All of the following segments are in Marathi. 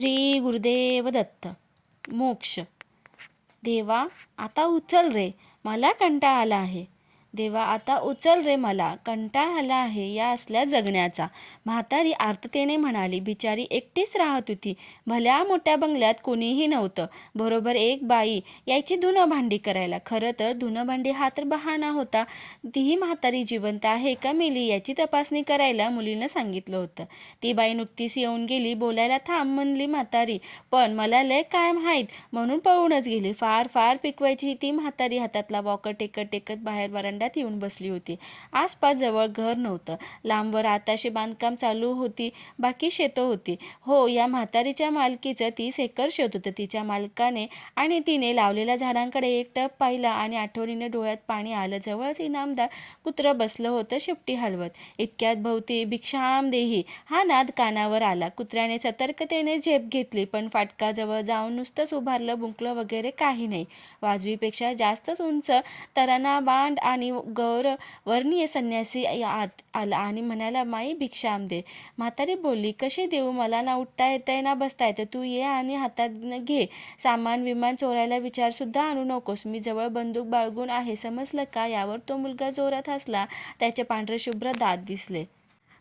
श्री गुरुदेव दत्त. मोक्ष. देवा आता उचल रे, मला कंटाळा आला आहे. देवा आता उचल रे, मला कंटाळा आला आहे या असल्या जगण्याचा. म्हातारी आर्ततेने म्हणाली. बिचारी एकटीच राहत होती. भल्या मोठ्या बंगल्यात कोणीही नव्हतं. बरोबर एक बाई यायची धुणं भांडी करायला. खरं तर धुणं भांडी हा तर बहाणा होता. तीही म्हातारी जिवंत आहे का मेली याची तपासणी करायला मुलीनं सांगितलं होतं. ती बाई नुकतीच येऊन गेली. बोलायला थांब म्हणली म्हातारी, पण मला लय काय माहीत म्हणून पळूनच गेली. फार फार पिकवायची ती म्हातारी. हातातला वॉकर टेकत टेकत बाहेर वरांड्यात येऊन बसली होती. आसपास जवळ घर नव्हतं. लांबवर आताशे बांधकाम चालू होती. बाकी शेतं होती. हो, या म्हातारीच्या मालकीचं 30 एकर शेत होतं. तिच्या मालकाने आणि तिने लावलेल्या झाडांकडे एकटक पाहिलं आणि आठवणीने डोळ्यात पाणी आलं. जवळच इनामदार कुत्रं बसलं होतं शेपटी हलवत. इतक्यात भोवती भिक्षाम देही हा नाद कानावर आला. कुत्र्याने सतर्कतेने झेप घेतली, पण फाटकाजवळ जाऊन नुसतंच उभारलं. बुंकलं वगैरे काही नाही. वाजवीपेक्षा जास्तच उंच तराना बांड आणि गौरवर्णीय संन्यासी आत आला आणि म्हणाला, माई भिक्षाम दे. म्हातारी बोलली, कशी देऊ? मला ना उठता येतंय ना बसता येतं. तू ये आणि हातात घे. सामान विमान चोरायला विचारसुद्धा आणू नकोस. मी जवळ बंदूक बाळगून आहे, समजलं का? यावर तो मुलगा जोरात हसला. त्याचे पांढरे शुभ्र दात दिसले.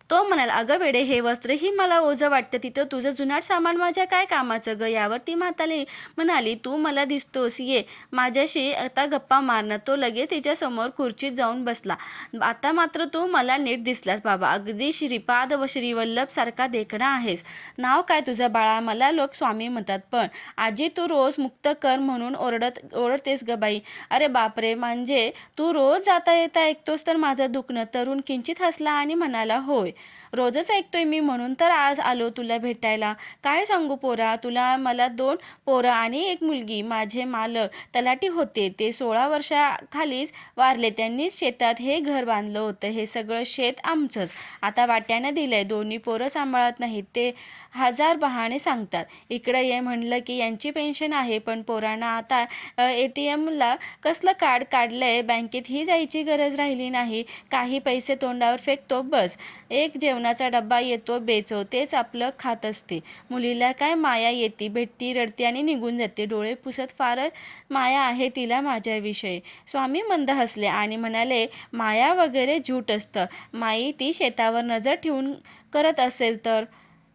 तो म्हणाला, अगं वेडे, हे वस्त्रही मला ओझं वाटतं. तिथं तुझं जुनाट सामान माझ्या काय कामाचं ग? यावर ती म्हातारी म्हणाली, तू मला दिसतोस, ये माझ्याशी आता गप्पा मारणं. तो लगेच तिच्यासमोर खुर्चीत जाऊन बसला. आता मात्र तू मला नीट दिसलास बाबा. अगदी श्रीपाद व श्रीवल्लभ सारखा देखणा आहेस. नाव काय तुझं बाळा? मला लोक स्वामी म्हणतात, पण आजी तू रोज मुक्त कर म्हणून ओरडतेस ग बाई. अरे बापरे, म्हणजे तू रोज जाता येता ऐकतोस तर माझं दुखणं? तरुण किंचित हसला आणि म्हणाला, होय, रोजच ऐकतोय मी, म्हणून तर आज आलो तुला भेटायला. काय सांगू पोरा तुला, मला 2 पोरं आणि 1 मुलगी. माझे मालक तलाठी होते. ते 16 वर्षाखालीच वारले. त्यांनीच शेतात हे घर बांधलं होतं. हे सगळं शेत आमचंच. आता वाट्यानं दिलंय. दोन्ही पोरं सांभाळत नाहीत. ते 1000 बहाणे सांगतात. इकडं ये म्हणलं की यांची पेन्शन आहे, पण पोरांना आता ATMला कसलं कार्ड काढलंय, बँकेतही जायची गरज राहिली नाही. काही पैसे तोंडावर फेकतो बस. एक जेवणाचा डब्बा येतो बेचव, तेच आपलं खात असते. मुलीला काय माया येते, भेटती, रडते आणि निघून जाते. डोळे पुसत, फारच माया आहे तिला माझ्याविषयी. स्वामी मंद हसले आणि म्हणाले, माया वगैरे झूट असतं. माई ती शेतावर नजर ठेवून करत असेल तर.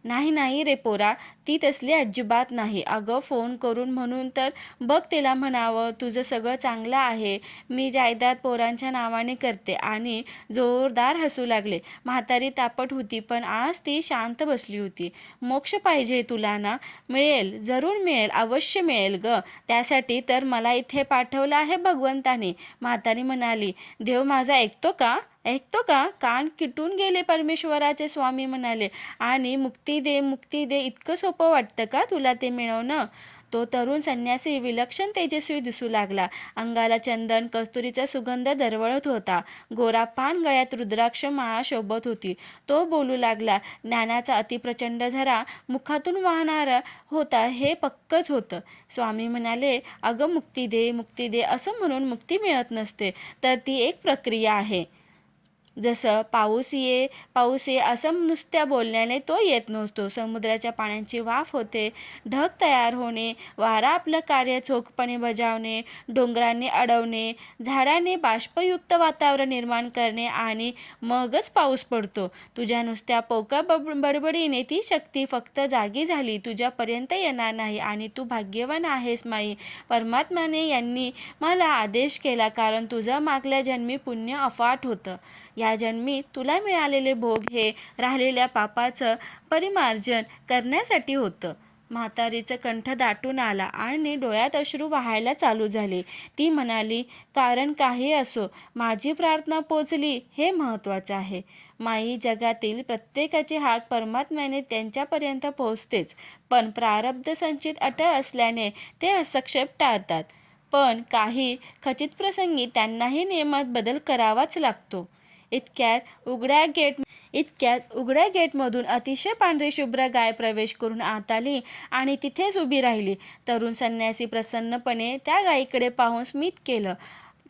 नाही नाही रे पोरा, ती तसली अजिबात नाही. अगं फोन करून म्हणून तर बघ तिला म्हणावं, तुझं सगळं चांगलं आहे. मी जायदाद पोरांच्या नावाने करते. आणि जोरदार हसू लागले. म्हातारी तापट होती, पण आज ती शांत बसली होती. मोक्ष पाहिजे तुला ना? मिळेल, जरूर मिळेल, अवश्य मिळेल ग. त्यासाठी तर मला इथे पाठवलं आहे भगवंताने. म्हातारी म्हणाली, देव माझा ऐकतो का? ऐकतो का? कान किटून गेले. परमेश्वराचे स्वामी म्हणाले, आणि मुक्ती दे, मुक्ती दे. इतकं सोपं वाटतं का तुला ते मिळवणं? तो तरुण संन्यासी विलक्षण तेजस्वी दिसू लागला. अंगाला चंदन, कस्तुरीचा सुगंध दरवळत होता. गोरा पान, गळ्यात रुद्राक्ष माळा शोभत होती. तो बोलू लागला. ज्ञानाचा अतिप्रचंड झरा मुखातून वाहणारा होता हे पक्कच होतं. स्वामी म्हणाले, अगं मुक्ती दे, मुक्ती दे असं म्हणून मुक्ती मिळत नसते, तर ती एक प्रक्रिया आहे. जसं पाऊस ये असं नुसत्या बोलण्याने तो येत नसतो. समुद्राच्या पाण्याची वाफ होते, ढग तयार होणे, वारा आपलं कार्य चोखपणे बजावणे, डोंगरांनी अडवणे, झाडांनी बाष्पयुक्त वातावरण निर्माण करणे, आणि मगच पाऊस पडतो. तुझ्या नुसत्या पोकळ बडबडीने ती शक्ती फक्त जागी झाली, तुझ्यापर्यंत येणार नाही. आणि तू भाग्यवान आहेस माई. परमात्म्याने यांनी मला आदेश केला, कारण तुझं मागल्या जन्मी पुण्य अफाट होतं. या जन्मी तुला मिळालेले भोग हे राहिलेल्या पापाचं परिमार्जन करण्यासाठी होतं. म्हातारीचं कंठ दाटून आला आणि डोळ्यात अश्रू वाहायला चालू झाले. ती म्हणाली, कारण काही असो, माझी प्रार्थना पोचली हे महत्त्वाचं आहे. माई, जगातील प्रत्येकाची हाक परमात्म्याने त्यांच्यापर्यंत पोहोचतेच, पण प्रारब्ध संचित अटळ असल्याने ते हस्तक्षेप टाळतात. पण काही खचित प्रसंगी त्यांनाही नियमात बदल करावाच लागतो. इतक्यात उघड्या गेटमधून अतिशय पांढरी शुभ्र गाय प्रवेश करून आत आली आणि तिथेच उभी राहिली. तरुण संन्यासी प्रसन्नपणे त्या गायीकडे पाहून स्मित केलं.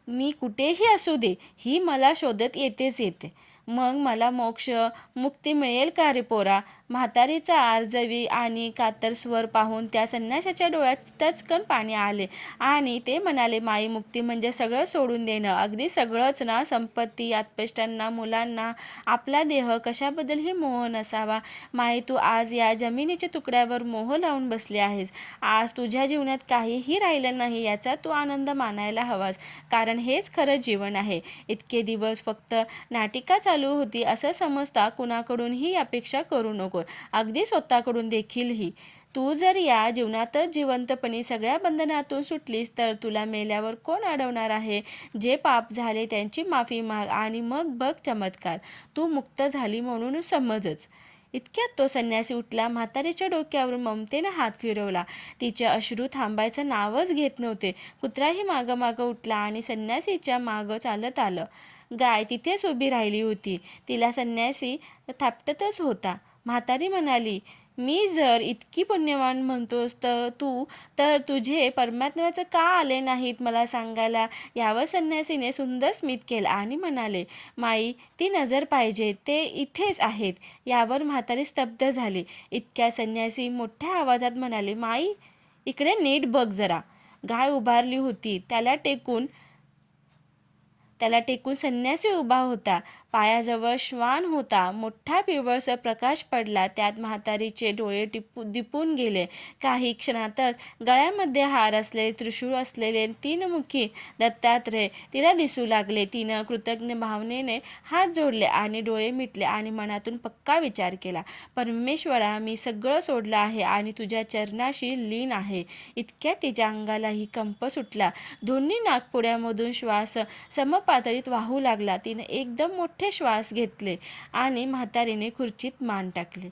मी कुठेही असू दे, ही मला शोधत येतेच येते. मग मला मोक्ष, मुक्ती मिळेल का रे पोरा? म्हातारीचा आर्जवी आणि कातर स्वर पाहून त्या संन्याशाच्या डोळ्यात टचकन पाणी आले आणि ते म्हणाले, माई, मुक्ती म्हणजे सगळं सोडून देणं. अगदी सगळंच ना? संपत्ती, आत्पेष्टांना, मुलांना, आपला देह, कशाबद्दलही मोह नसावा. माई, तू आज या जमिनीच्या तुकड्यावर मोह लावून बसली आहेस. आज तुझ्या जीवनात काहीही राहिलं नाही याचा तू आनंद मानायला हवास, कारण हेच खरं जीवन आहे. इतके दिवस फक्त नाटिका चालू होती असं समजता कुणाकडूनही अपेक्षा करू नको, अगदी स्वतःकडून देखीलही. तू जर या जीवनातच जिवंतपणी सगळ्या बंधनातून सुटलीस तर तुला मेल्यावर कोण अडवणार आहे? जे पाप झाले त्यांची माफी माग आणि मग बघ चमत्कार, तू मुक्त झाली म्हणून समजच. इतक्यात तो संन्यासी उठला, म्हातारीच्या डोक्यावरून ममतेने हात फिरवला. तिचे अश्रू थांबायचं नावच घेत नव्हते. कुत्राही मागं मागं उठला आणि संन्यासीच्या मागं चालत आलं. गाय तिथेच उभी राहिली होती. तिला संन्यासी थापटतच होता. म्हातारी म्हणाली, मी जर इतकी पुण्यवान म्हणतोस तर तुझे परमात्म्याचं का आले नाहीत मला सांगायला? यावर संन्यासीने सुंदर स्मित केलं आणि म्हणाले, माई, ती नजर पाहिजे, ते इथेच आहेत. यावर म्हातारी स्तब्ध झाली. इतक्या संन्यासी मोठ्या आवाजात म्हणाले, माई, इकडे नीट बघ जरा. गाय उभारली होती. त्याला टेकून संन्यासी उभा होता. पायाजवळ श्वान होता. मोठा पिवळसर प्रकाश पडला. त्यात म्हातारीचे डोळे दिपून गेले. काही क्षणातच गळ्यामध्ये हार असलेले, त्रिशूळ असलेले 3 मुखी दत्तात्रय तिला दिसू लागले. तिनं कृतज्ञ भावनेने हात जोडले आणि डोळे मिटले आणि मनातून पक्का विचार केला, परमेश्वरा, मी सगळं सोडलं आहे आणि तुझ्या चरणाशी लीन आहे. इतक्यात तिच्या अंगालाही कंप सुटला. दोन्ही नाकपुड्यामधून श्वास समपातळीत वाहू लागला. तिने एकदम मोठे श्वास घेतले आणि म्हातारीने खुर्चीत मान टाकले.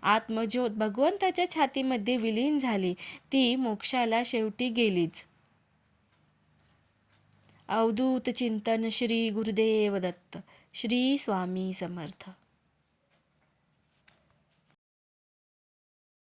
आत्मज्योत भगवंताच्या छातीमध्ये विलीन झाली. ती मोक्षाला शेवटी गेलीच. अवधूत चिंतन. श्री गुरुदेव दत्त. श्री स्वामी समर्थ.